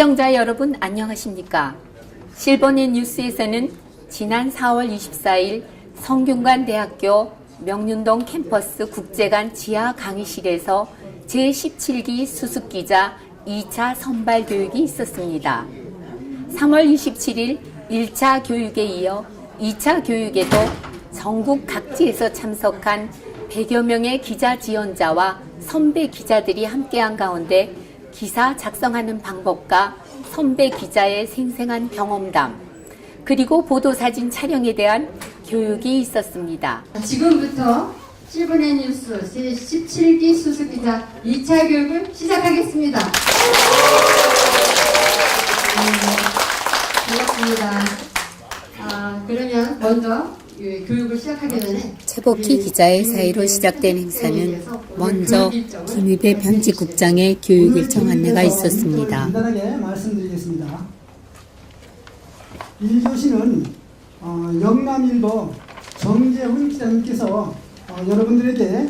시청자 여러분 안녕하십니까? 실버넷 뉴스에서는 지난 4월 24일 성균관대학교 명륜동 캠퍼스 국제관 지하 강의실에서 제17기 수습기자 2차 선발 교육이 있었습니다. 3월 27일 1차 교육에 이어 2차 교육에도 전국 각지에서 참석한 100여 명의 기자 지원자와 선배 기자들이 함께한 가운데 기사 작성하는 방법과 선배 기자의 생생한 경험담, 그리고 보도사진 촬영에 대한 교육이 있었습니다. 지금부터 실버넷 뉴스 제17기 수습기자 2차 교육을 시작하겠습니다. 반갑습니다. 그러면 먼저 교육을 시작하기 전에 최복희 기자의 사의로 시작된 행사는 먼저 김위배 편집국장의 교육 일정 안내가 있었습니다. 간단하게 말씀드리겠습니다. 1교시는 영남일보 정재훈 기자님께서 여러분들에게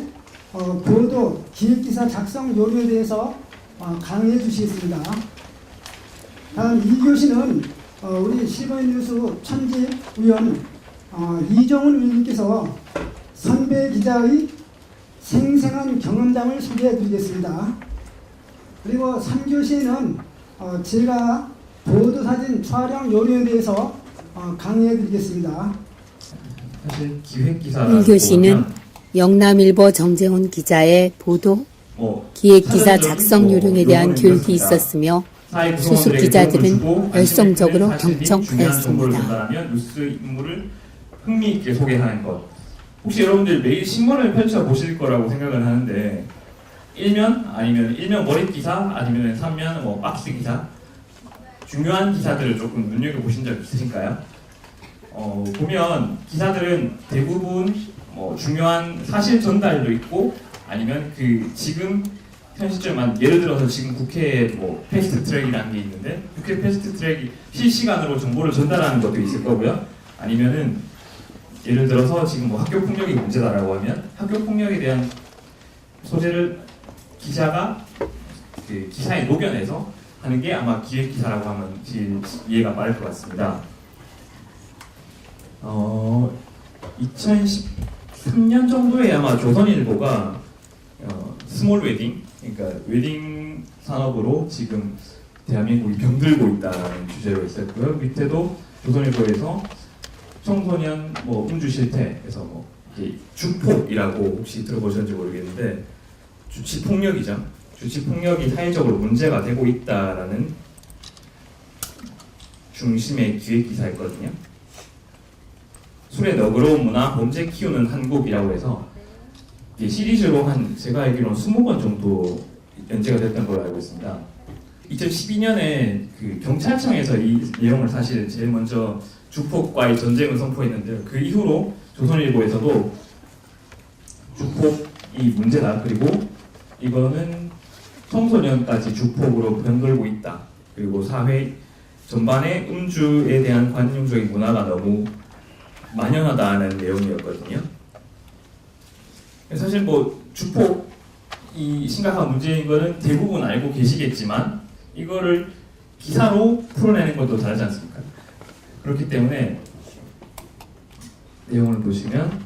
보도 기획기사 작성 요령에 대해서 강의해 주시겠습니다. 다음 2교시는 우리 실버넷 뉴스 편집위원 이정훈 위원님께서 선배 기자의 생생한 경험담을 소개해 드리겠습니다. 그리고 3교시에는 제가 보도사진 촬영 요령에 대해서 강의해 드리겠습니다. 사실 기획기사 1교시는 영남일보 정재훈 기자의 보도 기획기사 작성 요령에 대한 교육이 있었으며 수습 기자들은 열성적으로 경청하였습니다. 뉴스 인물을 흥미있게 소개하는 것. 혹시 여러분들 매일 신문을 펼쳐 보실 거라고 생각을 하는데 일면 아니면 일면 머릿 기사 아니면 3면 박스 기사, 중요한 기사들을 조금 눈여겨 보신 적 있으신가요? 보면 기사들은 대부분 중요한 사실 전달도 있고 아니면 지금 현 시점만 예를 들어서 지금 국회에 패스트 트랙이라는 게 있는데 국회 패스트 트랙이 실시간으로 정보를 전달하는 것도 있을 거고요. 아니면은 예를 들어서 지금 학교 폭력이 문제다라고 하면 학교 폭력에 대한 소재를 기자가 기사에 녹여내서 하는 게 아마 기획 기사라고 하면 제일 이해가 빠를 것 같습니다. 2013년 정도에 아마 조선일보가 스몰 웨딩, 그러니까 웨딩 산업으로 지금 대한민국이 병들고 있다는 주제로 있었고요. 밑에도 조선일보에서 청소년 음주 실태에서 주폭이라고 혹시 들어보셨는지 모르겠는데 주치 폭력이죠. 주치 폭력이 사회적으로 문제가 되고 있다라는 중심의 기획 기사였거든요. 술의 너그러운 문화, 범죄 키우는 한국이라고 해서 시리즈로 제가 알기로는 20번 정도 연재가 됐던 걸로 알고 있습니다. 2012년에 경찰청에서 이 내용을 사실 제일 먼저 주폭과의 전쟁을 선포했는데요. 그 이후로 조선일보에서도 주폭이 문제다. 그리고 이거는 청소년까지 주폭으로 병들고 있다. 그리고 사회 전반에 음주에 대한 관용적인 문화가 너무 만연하다는 내용이었거든요. 사실 주폭이 심각한 문제인 거는 대부분 알고 계시겠지만 이거를 기사로 풀어내는 것도 다르지 않습니까? 그렇기 때문에 내용을 보시면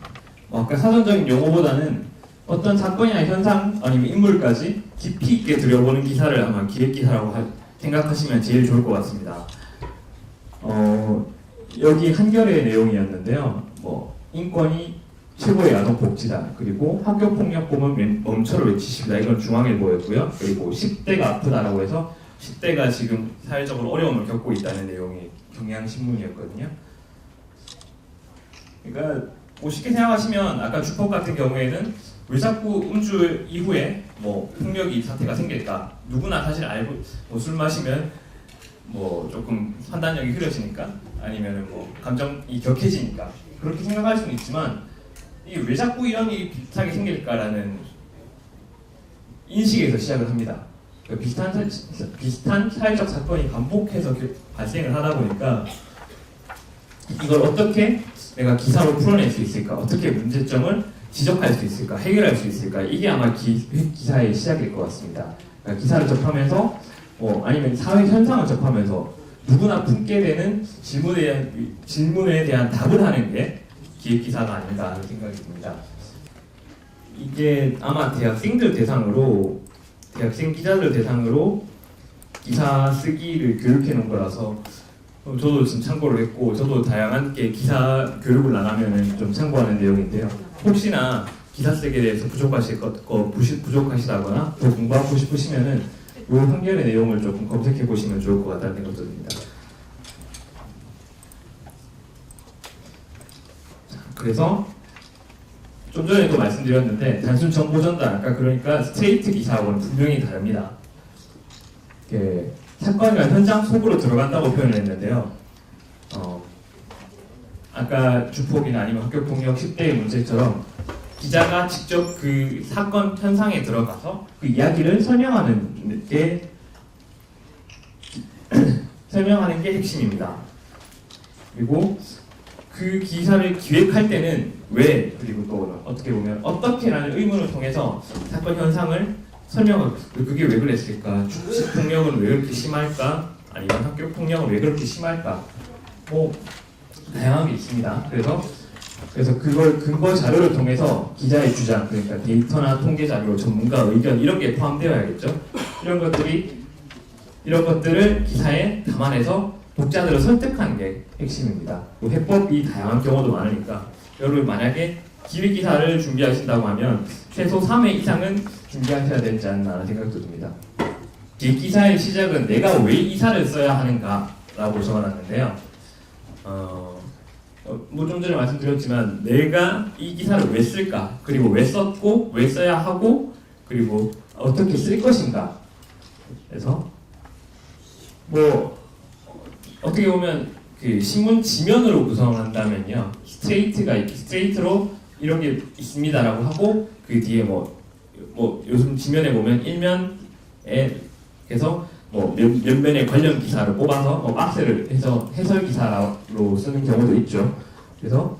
아까 사전적인 용어보다는 어떤 사건이나 현상 아니면 인물까지 깊이 있게 들여보는 기사를 아마 기획기사라고 생각하시면 제일 좋을 것 같습니다. 여기 한겨레의 내용이었는데요. 인권이 최고의 아동복지다. 그리고 학교폭력 보면 멈춰를 외치십니다. 이건 중앙일보였고요. 그리고 10대가 아프다라고 해서 10대가 지금 사회적으로 어려움을 겪고 있다는 내용이 경향신문이었거든요. 그러니까 쉽게 생각하시면 아까 주폭 같은 경우에는 왜 자꾸 음주 이후에 폭력이 사태가 생길까? 누구나 사실 알고 술 마시면 조금 판단력이 흐려지니까 아니면 감정이 격해지니까 그렇게 생각할 수는 있지만 이게 왜 자꾸 이런 일이 비슷하게 생길까라는 인식에서 시작을 합니다. 비슷한 사회적 사건이 반복해서 발생을 하다 보니까 이걸 어떻게 내가 기사로 풀어낼 수 있을까? 어떻게 문제점을 지적할 수 있을까? 해결할 수 있을까? 이게 아마 기사의 시작일 것 같습니다. 그러니까 기사를 접하면서 아니면 사회 현상을 접하면서 누구나 품게 되는 질문에 대한 답을 하는 게 기획기사가 아닌가 하는 생각이 듭니다. 이게 아마 대학생 기자들 대상으로 기사 쓰기를 교육해 놓은 거라서 저도 지금 참고를 했고, 저도 다양한 게 기사 교육을 나가면은 좀 참고하는 내용인데요. 혹시나 기사 쓰기에 대해서 부족하시다거나 더 공부하고 싶으시면은 이 한결의 내용을 조금 검색해 보시면 좋을 것 같다는 생각도 듭니다. 그래서 좀 전에도 말씀드렸는데 단순 정보 전달, 그러니까 스트레이트 기사하고는 분명히 다릅니다. 사건이나 현장 속으로 들어간다고 표현을 했는데요. 아까 주폭이나 아니면 학교폭력 10대의 문제처럼 기자가 직접 그 사건 현상에 들어가서 그 이야기를 설명하는 게 핵심입니다. 그리고 그 기사를 기획할 때는 왜, 그리고 또 어떻게 보면 어떻게라는 의문을 통해서 사건 현상을 설명하고, 그게 왜 그랬을까? 주식 폭력은 왜 그렇게 심할까? 아니면 학교 폭력은 왜 그렇게 심할까? 다양한 게 있습니다. 그래서 그걸 근거 자료를 통해서 기자의 주장, 그러니까 데이터나 통계 자료, 전문가 의견 이런 게 포함되어야겠죠. 이런 것들을 기사에 담아내서 독자들을 설득하는 게 핵심입니다. 해법이 다양한 경우도 많으니까 여러분 만약에 기획 기사를 준비하신다고 하면 최소 3회 이상은 준비하셔야 되지 않나 하는 생각도 듭니다. 기획 기사의 시작은 내가 왜 이사를 써야 하는가라고 적어놨는데요. 좀 전에 말씀드렸지만 내가 이 기사를 왜 쓸까, 그리고 왜 썼고 왜 써야 하고, 그리고 어떻게 쓸 것인가. 그래서 어떻게 보면 그 신문 지면으로 구성한다면요, 스트레이트로 이런 게 있습니다라고 하고 그 뒤에 요즘 지면에 보면 일면에 그래서 몇 면의 관련 기사를 뽑아서 박스를 해서 해설 기사로 쓰는 경우도 있죠. 그래서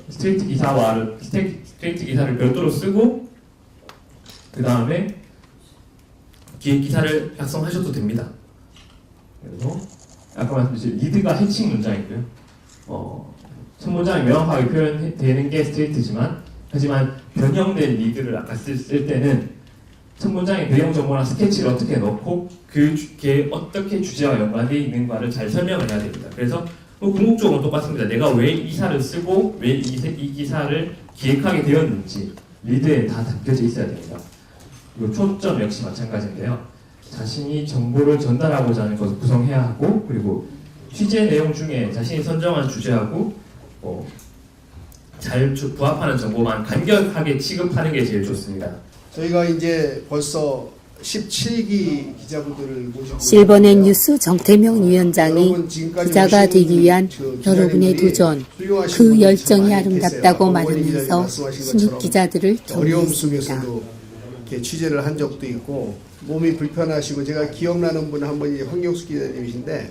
스트레이트 기사를 별도로 쓰고 그 다음에 기획 기사를 작성하셔도 됩니다. 그래서 아까 말씀드린 리드가 핵심 문장이고요. 첫 문장이 명확하게 표현되는 게 스트레이트지만, 하지만 변형된 리드를 아까 쓸 때는 첫 문장에 배경 정보나 스케치를 어떻게 넣고 그게 어떻게 주제와 연관되어 있는가를 잘 설명을 해야 됩니다. 그래서 궁극적으로 똑같습니다. 내가 왜 이 기사를 쓰고 왜 이 기사를 기획하게 되었는지 리드에 다 담겨져 있어야 됩니다. 그리고 초점 역시 마찬가지인데요. 자신이 정보를 전달하고자 하는 것을 구성해야 하고, 그리고 취재 내용 중에 자신이 선정한 주제하고 잘 부합하는 정보만 간결하게 취급하는 게 제일 좋습니다. 저희가 이제 벌써 17기 기자분들을 모시고 실버넷 뉴스 정태명 위원장이 기자가 되기 위한 여러분의 도전, 그 열정이 아름답다고 말하면서 신입 기자들을 어려움 격려했습니다. 속에서도 이렇게 취재를 한 적도 있고, 몸이 불편하시고, 제가 기억나는 분 한 분이 황경수 기자님이신데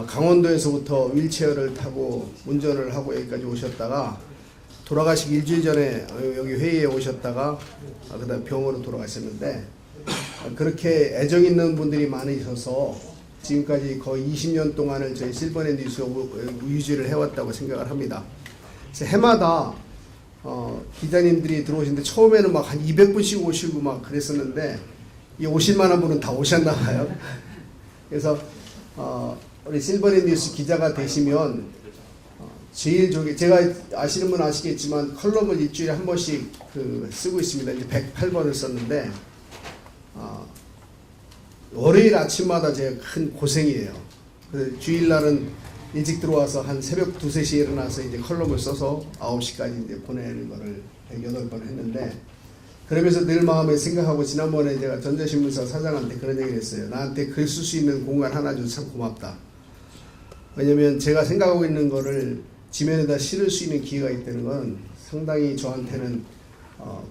강원도에서부터 윌체어를 타고 운전을 하고 여기까지 오셨다가 돌아가시기 일주일 전에 여기 회의에 오셨다가 그다음 병원으로 돌아가셨는데, 그렇게 애정 있는 분들이 많으셔서 지금까지 거의 20년 동안을 저희 실버넷 뉴스 유지를 해왔다고 생각을 합니다. 그래서 해마다 기자님들이 들어오시는데 처음에는 막 한 200분씩 오시고 막 그랬었는데 이 오실 만한 분은 다 오셨나 봐요. 그래서 우리 실버넷 뉴스 기자가 되시면 제일 제가 아시는 분 아시겠지만 컬럼을 일주일에 한 번씩 쓰고 있습니다. 이제 108번을 썼는데 월요일 아침마다 제가 큰 고생이에요. 그래서 주일날은 일찍 들어와서 한 새벽 2, 3시에 일어나서 이제 컬럼을 써서 9시까지 이제 보내는 거를 108번 했는데, 그러면서 늘 마음에 생각하고, 지난번에 제가 전자신문사 사장한테 그런 얘기를 했어요. 나한테 글 쓸 수 있는 공간 하나 줘서 참 고맙다. 왜냐면 제가 생각하고 있는 거를 지면에다 실을 수 있는 기회가 있다는 건 상당히 저한테는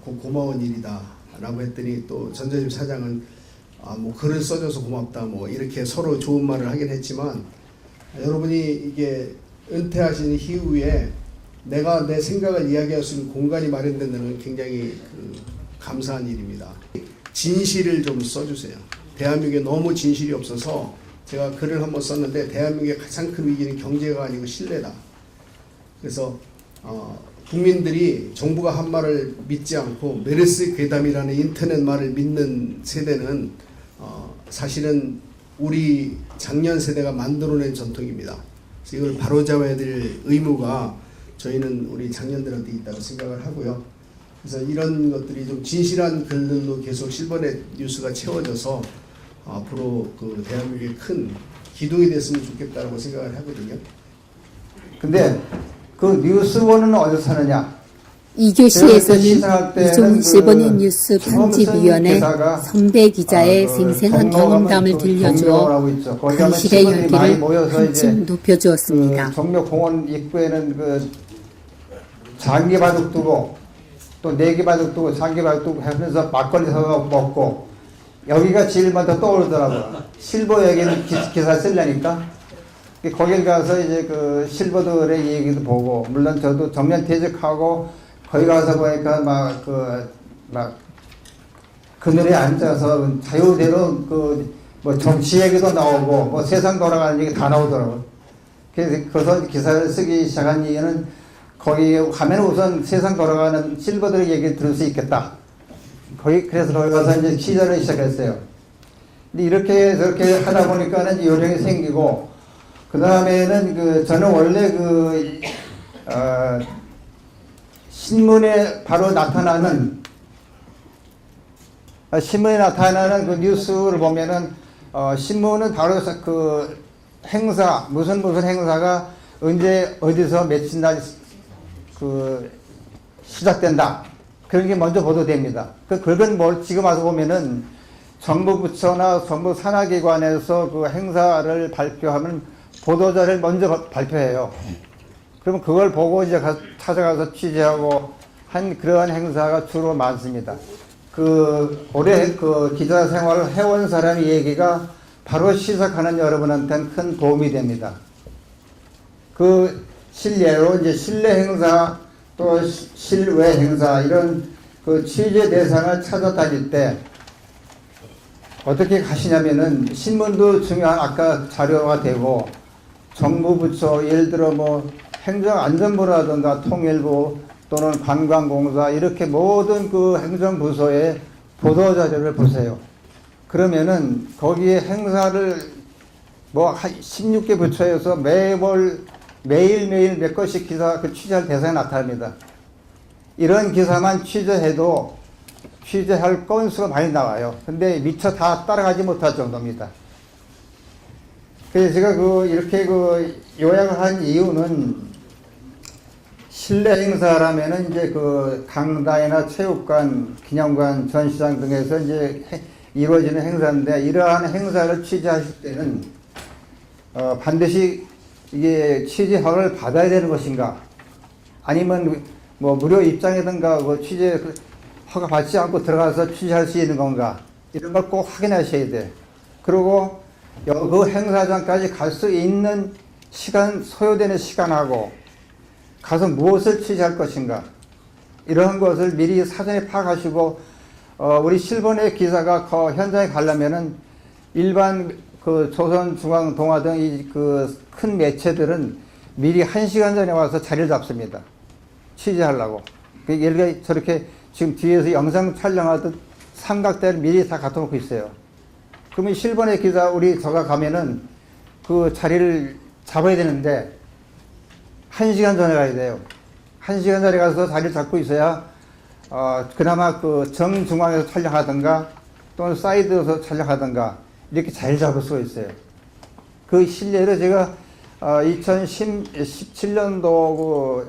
고마운 일이다 라고 했더니, 또 전자신 사장은 글을 써줘서 고맙다 이렇게 서로 좋은 말을 하긴 했지만, 여러분이 이게 은퇴하신 이후에 내가 내 생각을 이야기할 수 있는 공간이 마련된다는 건 굉장히 감사한 일입니다. 진실을 좀 써주세요. 대한민국에 너무 진실이 없어서 제가 글을 한번 썼는데 대한민국의 가장 큰 위기는 경제가 아니고 신뢰다. 그래서 국민들이 정부가 한 말을 믿지 않고 메르스 괴담이라는 인터넷 말을 믿는 세대는 사실은 우리 작년 세대가 만들어낸 전통입니다. 그래서 이걸 바로잡아야 될 의무가 저희는 우리 작년들한테 있다고 생각을 하고요. 그래서 이런 것들이 좀 진실한 글들로 계속 실버넷 뉴스가 채워져서 앞으로 그 대한민국의 큰 기둥이 됐으면 좋겠다고 생각을 하거든요. 근데 그 뉴스원은 어디서 사느냐? 2교시에서는 이종훈 실버넷 뉴스 편집위원회 선배 기자의 생생한 경험담을 들려주어 간실의 열기를 한층 높여주었습니다. 종묘공원 입구에는 그 장기 바둑 두고 또 내기 바둑 두고 장기 바둑 두고 하면서 막걸리 사서 먹고 여기가 제일 먼저 떠오르더라고요. 실버에게는 기사 쓰려니까 거길 가서 이제 그 실버들의 얘기도 보고 물론 저도 정년 퇴직하고 거기 가서 보니까 막 그늘에 앉아서 자유대로 그 뭐 정치 얘기도 나오고 뭐 세상 돌아가는 얘기 다 나오더라고요. 그래서 기사를 쓰기 시작한 이유는 거기 가면 우선 세상 돌아가는 실버들의 얘기를 들을 수 있겠다. 그래서 거기 가서 이제 취재를 시작했어요. 근데 이렇게 저렇게 하다 보니까는 요령이 생기고 그 다음에는 저는 원래 신문에 바로 나타나는 그 뉴스를 보면은 신문은 바로 그 행사 무슨 행사가 언제 어디서 며칠 날 시작된다 그런 게 먼저 보도됩니다. 그건 지금 와서 보면은 정부 부처나 정부 산하기관에서 그 행사를 발표하면 보도자를 먼저 발표해요. 그러면 그걸 보고 이제 찾아가서 취재하고 한 그러한 행사가 주로 많습니다. 올해 기자 생활을 해온 사람의 얘기가 바로 시작하는 여러분한테는 큰 도움이 됩니다. 실례로 이제 실내 행사 또 실외 행사 이런 취재 대상을 찾아다닐 때 어떻게 가시냐면은 신문도 중요한 아까 자료가 되고 정부 부처 예를 들어 뭐 행정안전부라든가 통일부 또는 관광공사 이렇게 모든 그 행정부서의 보도자료를 보세요. 그러면은 거기에 행사를 뭐 16개 부처에서 매일매일 몇 건씩 기사 취재할 대상이 나타납니다. 이런 기사만 취재해도 취재할 건수가 많이 나와요. 근데 미처 다 따라가지 못할 정도입니다. 그래서 제가 이렇게 요약을 한 이유는 실내 행사라면은 이제 강당이나 체육관, 기념관, 전시장 등에서 이제 이루어지는 행사인데 이러한 행사를 취재하실 때는 반드시 이게 취재 허가를 받아야 되는 것인가? 아니면 뭐 무료 입장이든가 취재 허가 받지 않고 들어가서 취재할 수 있는 건가? 이런 걸 꼭 확인하셔야 돼. 그리고 그 행사장까지 갈 수 있는 시간, 소요되는 시간하고 가서 무엇을 취재할 것인가 이런 것을 미리 사전에 파악하시고 우리 실버넷 기사가 현장에 가려면은 일반 조선중앙동화 등 이 큰 매체들은 미리 1시간 전에 와서 자리를 잡습니다. 취재하려고. 예를 들어 저렇게 지금 뒤에서 영상 촬영하듯 삼각대를 미리 다 갖다 놓고 있어요. 그러면 실버넷 기자 저가 가면은 그 자리를 잡아야 되는데 1시간 전에 가야 돼요. 1시간 전에 가서 자리를 잡고 있어야 그나마 정중앙에서 촬영하든가 또는 사이드에서 촬영하든가 이렇게 잘 잡을 수가 있어요. 그 실례로 제가 2017년도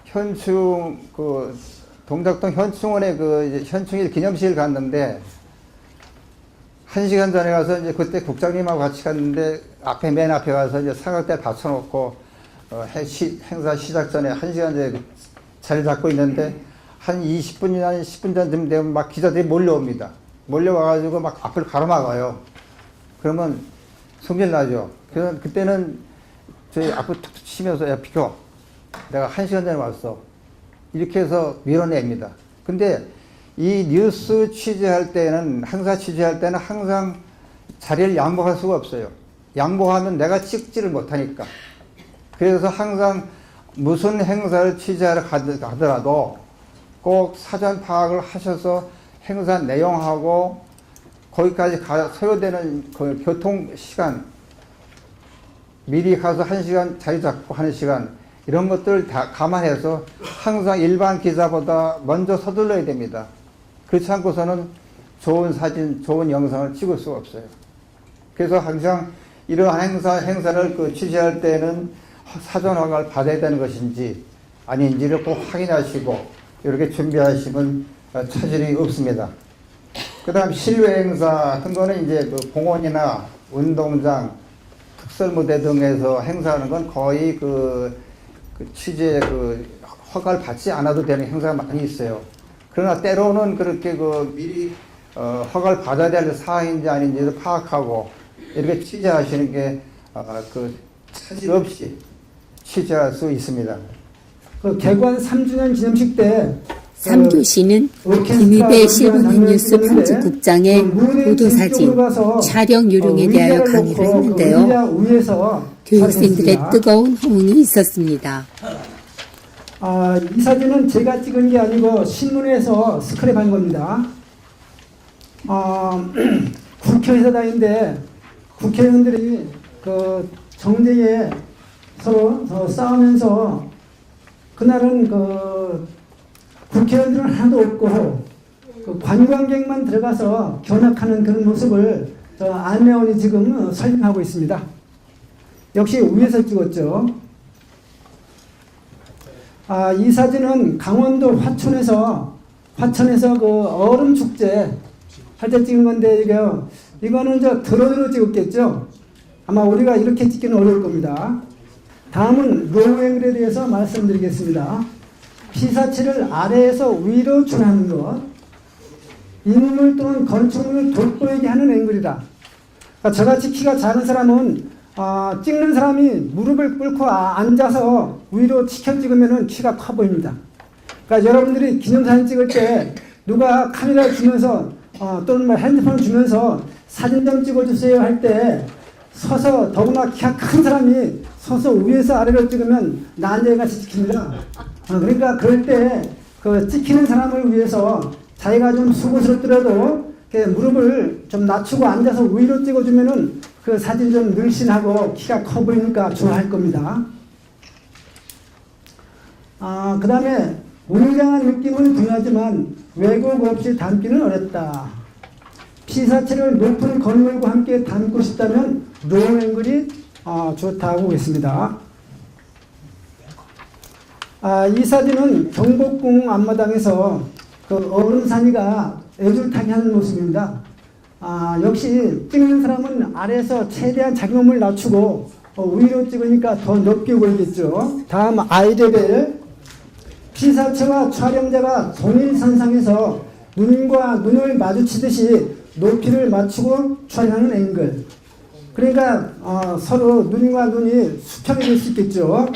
현충 동작동 현충원에 현충일 기념식을 갔는데 1시간 전에 가서 이제 그때 국장님하고 같이 갔는데 맨 앞에 가서 이제 사각대 받쳐놓고 행사 시작 전에 1시간 전에 자리 잡고 있는데 한 20분이나 10분 전쯤 되면 막 기자들이 몰려옵니다. 몰려와가지고 막 앞을 가로막아요. 그러면 성질 나죠. 그래서 그때는 저희 앞을 툭툭 치면서 야 비켜. 내가 1시간 전에 왔어. 이렇게 해서 밀어냅니다. 근데 이 뉴스 취재할 때는 행사 취재할 때는 항상 자리를 양보할 수가 없어요. 양보하면 내가 찍지를 못하니까. 그래서 항상 무슨 행사를 취재하러 가더라도 꼭 사전 파악을 하셔서 행사 내용하고 거기까지 소요되는 그 교통 시간, 미리 가서 1시간 자리 잡고 하는 시간, 이런 것들을 다 감안해서 항상 일반 기자보다 먼저 서둘러야 됩니다. 그렇지 않고서는 좋은 사진, 좋은 영상을 찍을 수가 없어요. 그래서 항상 이러한 행사를 취재할 때는 사전 허가를 받아야 되는 것인지 아닌지를 꼭 확인하시고 이렇게 준비하시면 차질이 없습니다. 그 다음 실외 행사 같은 거는 이제 그 공원이나 운동장, 특설무대 등에서 행사하는 건 거의 취재 허가를 받지 않아도 되는 행사가 많이 있어요. 그러나 때로는 그렇게 미리 허가를 받아야 될 사항인지 아닌지를 파악하고 이렇게 취재하시는 게 차질 없이 취재할 수 있습니다. 개관 3주년 기념식 때 3교시는 김희배 실버넷 뉴스 편집국장의 보도사진, 촬영 요령에 대하여 강의를 했는데요. 교육생들의 뜨거운 호응이 있었습니다. 이 사진은 제가 찍은 게 아니고 신문에서 스크랩한 겁니다. 국회의사당인데 국회의원들이 정쟁에 서로 싸우면서 그날은 국회의원들은 하나도 없고 관광객만 들어가서 견학하는 그런 모습을 안내원이 지금 설명하고 있습니다. 역시 위에서 찍었죠. 이 사진은 강원도 화천에서 얼음 축제 할 때 찍은 건데 이거는 드론으로 찍었겠죠. 아마 우리가 이렇게 찍기는 어려울 겁니다. 다음은 로우앵글에 대해서 말씀드리겠습니다. 피사체를 아래에서 위로 추하는 것, 인물 또는 건축물을 돋보이게 하는 앵글이다. 저같이 키가 작은 사람은 찍는 사람이 무릎을 꿇고 앉아서 위로 치켜 찍으면 키가 커 보입니다. 그러니까 여러분들이 기념사진 찍을 때 누가 카메라를 주면서 또는 핸드폰을 주면서 사진 좀 찍어주세요 할 때 서서, 더구나 키가 큰 사람이 서서 위에서 아래로 찍으면 난제같이 찍힙니다. 그러니까 그럴 때 찍히는 사람을 위해서 자기가 좀 수고스럽더라도 무릎을 좀 낮추고 앉아서 위로 찍어주면은 그 사진 좀 늘씬하고 키가 커 보이니까 좋아할 겁니다. 그 다음에 웅장한 느낌은 중요하지만 왜곡 없이 담기는 어렵다. 피사체를 높은 건물과 함께 담고 싶다면 로우앵글이 좋다고 보겠습니다. 이 사진은 경복궁 앞마당에서 얼음산이가 애줄타기 하는 모습입니다. 역시 찍는 사람은 아래에서 최대한 자기 몸을 낮추고 위로 찍으니까 더 높게 보이겠죠. 다음 아이레벨. 피사체와 촬영자가 동일선상에서 눈과 눈을 마주치듯이 높이를 맞추고 촬영하는 앵글. 그러니까 서로 눈과 눈이 수평이 될 수 있겠죠.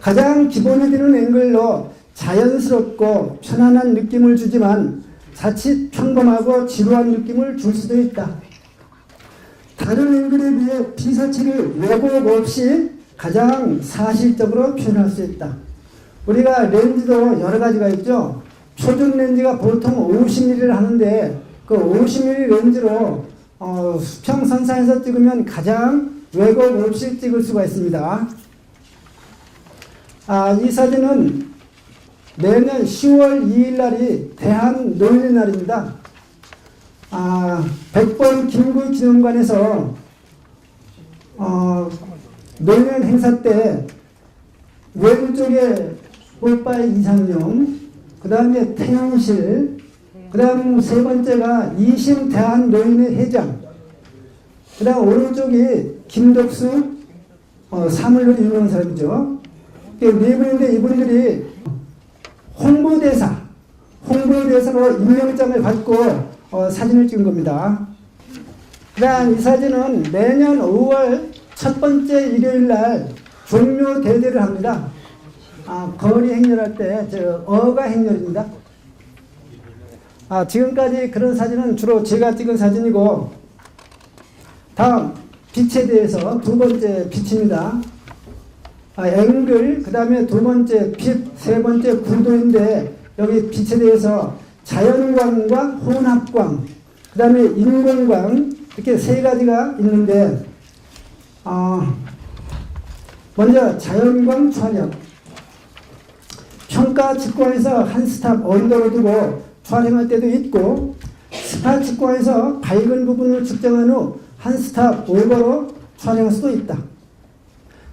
가장 기본이 되는 앵글로 자연스럽고 편안한 느낌을 주지만 자칫 평범하고 지루한 느낌을 줄 수도 있다. 다른 앵글에 비해 피사체를 왜곡 없이 가장 사실적으로 표현할 수 있다. 우리가 렌즈도 여러 가지가 있죠. 표준 렌즈가 보통 50mm를 하는데 그 50mm 렌즈로 수평선상에서 찍으면 가장 왜곡 없이 찍을 수가 있습니다. 이 사진은 내년 10월 2일 날이 대한노인의 날입니다. 100번 김구 기념관에서 노인 행사 때 왼쪽에 뽀빠이 이상용, 그 다음에 태양실, 그 다음 세 번째가 이심 대한노인의 회장, 그 다음 오른쪽이 김덕수, 사물로 유명한 사람이죠. 네 분인데 이분들이 홍보대사로 임명장을 받고 사진을 찍은 겁니다. 그 다음 이 사진은 매년 5월 첫 번째 일요일 날 종묘 대대를 합니다. 거리 행렬할 때 어가 행렬입니다. 지금까지 그런 사진은 주로 제가 찍은 사진이고 다음 빛에 대해서 두 번째 빛입니다. 앵글, 그 다음에 두 번째 빛, 세 번째 구도인데 여기 빛에 대해서 자연광과 혼합광, 그 다음에 인공광 이렇게 세 가지가 있는데 먼저 자연광 촬영. 평가 직관에서 한 스탑 언더로 두고 촬영할 때도 있고 스파 직관에서 밝은 부분을 측정한 후 한 스탑 오버로 촬영할 수도 있다.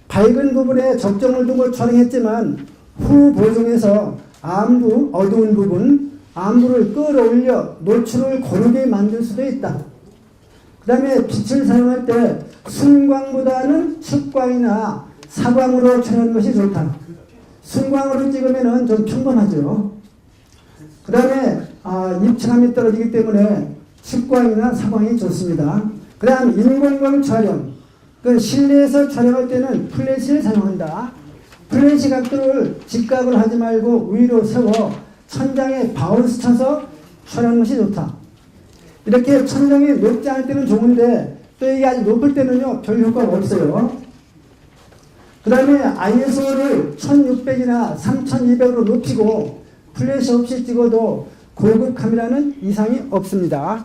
밝은 부분에 적정을 두고 촬영했지만 후 보정해서 암부, 어두운 부분, 암부를 끌어올려 노출을 고르게 만들 수도 있다. 그 다음에 빛을 사용할 때 순광보다는 측광이나 사광으로 촬영하는 것이 좋다. 순광으로 찍으면 좀 평범하죠. 그 다음에 입체감이 떨어지기 때문에 측광이나 사광이 좋습니다. 그 다음 인공광 촬영. 그 실내에서 촬영할 때는 플래시를 사용한다. 플래시 각도를 직각을 하지 말고 위로 세워 천장에 바운스 쳐서 촬영하는 것이 좋다. 이렇게 천장이 높지 않을 때는 좋은데 또 이게 아주 높을 때는요 별 효과가 없어요. 그 다음에 ISO를 1600이나 3200으로 높이고 플래시 없이 찍어도 고급 카메라는 이상이 없습니다.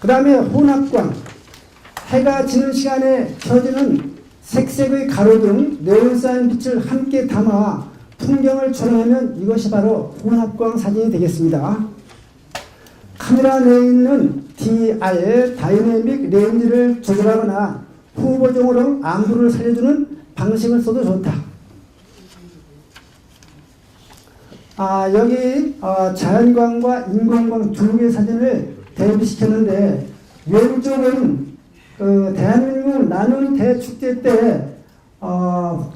그 다음에 혼합광. 해가 지는 시간에 켜지는 색색의 가로등, 네온사인 빛을 함께 담아 풍경을 촬영하면 이것이 바로 혼합광 사진이 되겠습니다. 카메라 내에 있는 DR, 다이내믹 렌즈를 조절하거나 후보정으로 암부를 살려주는 방식을 써도 좋다. 여기 자연광과 인공광 두 개의 사진을 대비시켰는데 왼쪽은 대한민국 나눔 대축제 때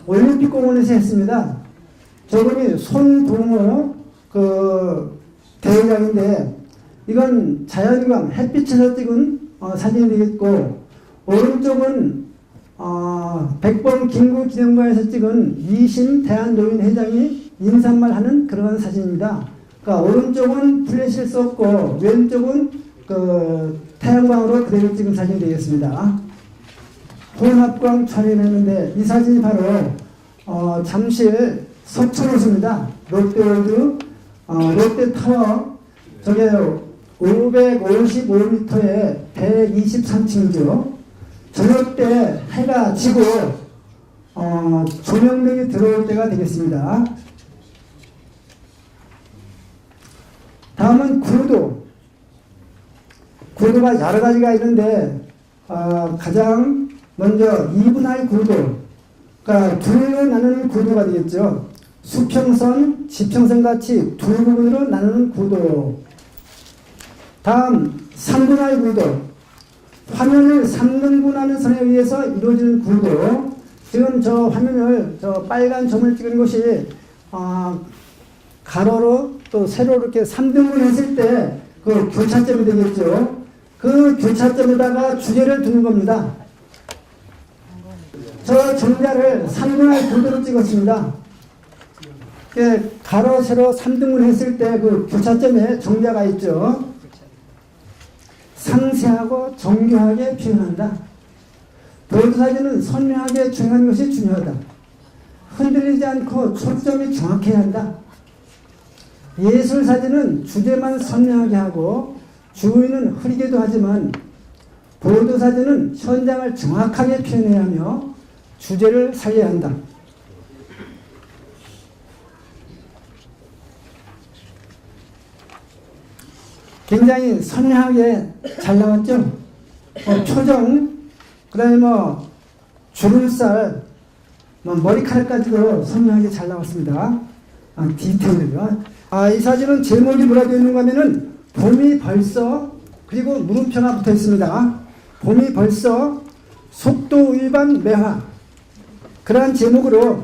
올림픽 공원에서 했습니다. 저분이 손동호 대회장인데 이건 자연광 햇빛에서 찍은 사진이 되겠고 오른쪽은 백범 김구 기념관에서 찍은 이심 대한노인회장이 인사말 하는 그런 사진입니다. 그러니까 오른쪽은 플래시를 썼고 왼쪽은 태양광으로 그대로 찍은 사진이 되겠습니다. 혼합광 촬영했는데 이 사진이 바로 잠실 서천호수입니다. 롯데월드 롯데타워 저게 555m에 123층이죠. 저녁 때 해가 지고 조명등이 들어올 때가 되겠습니다. 다음은 구도가 여러 가지가 있는데 가장 먼저 이분할 구도, 그러니까 둘로 나누는 구도가 되겠죠. 수평선, 지평선 같이 두 부분으로 나누는 구도. 다음 3분할 구도, 화면을 3등분하는 선에 의해서 이루어지는 구도. 지금 저 화면을 빨간 점을 찍은 것이 가로로 또 세로로 이렇게 3등분 했을 때 그 교차점이 되겠죠. 그 교차점에다가 주제를 두는 겁니다. 저 정자를 3분할 구도로 찍었습니다. 가로, 세로 3등분 했을 때 그 교차점에 정자가 있죠. 상세하고 정교하게 표현한다. 보도사진은 선명하게 촬영하는 것이 중요하다. 흔들리지 않고 초점이 정확해야 한다. 예술사진은 주제만 선명하게 하고 주위는 흐리게도 하지만 보도사진은 현장을 정확하게 표현해야 하며 주제를 살려야 한다. 굉장히 선명하게 잘 나왔죠? 표정, 그 다음에 주름살, 머리카락까지도 선명하게 잘 나왔습니다. 디테일이요. 이 사진은 제목이 뭐라 되어 있는가 하면은 봄이 벌써, 그리고 물음표가 붙어 있습니다. 봄이 벌써 속도 위반 매화. 그러한 제목으로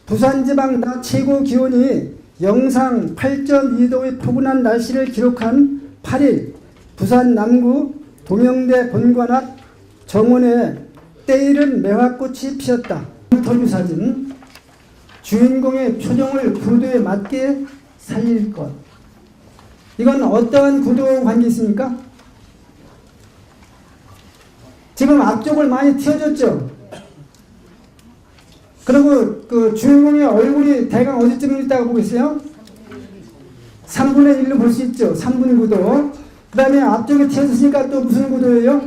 부산지방 낮 최고 기온이 영상 8.2도의 포근한 날씨를 기록한 8일 부산 남구 동영대 본관 앞 정원에 때이른 매화꽃이 피었다. 인터뷰 사진. 주인공의 표정을 구도에 맞게 살릴 것. 이건 어떠한 구도 관계 있습니까? 지금 앞쪽을 많이 튀어줬죠. 그리고 그 주인공의 얼굴이 대강 어디쯤 있다고 보겠어요? 3분의 1로 볼 수 있죠. 3분 구도. 그 다음에 앞쪽에 튀어졌으니까 또 무슨 구도예요?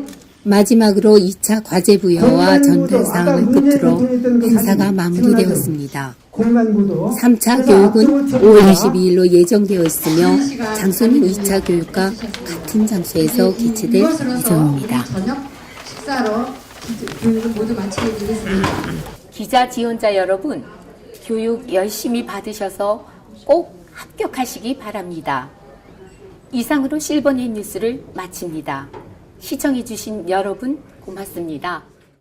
마지막으로 2차 과제 부여와 전달 사항을 끝으로 행사가 마무리되었습니다. 공간 구도. 3차 교육은 5월 22일로 예정되어 있으며 장소는 2차 교육과 같은 장소에서 개최될 예정입니다. 저녁 식사로 교육을 모두 마치게 되겠습니다. 기자 지원자 여러분, 교육 열심히 받으셔서 꼭 합격하시기 바랍니다. 이상으로 실버넷 뉴스를 마칩니다. 시청해주신 여러분 고맙습니다.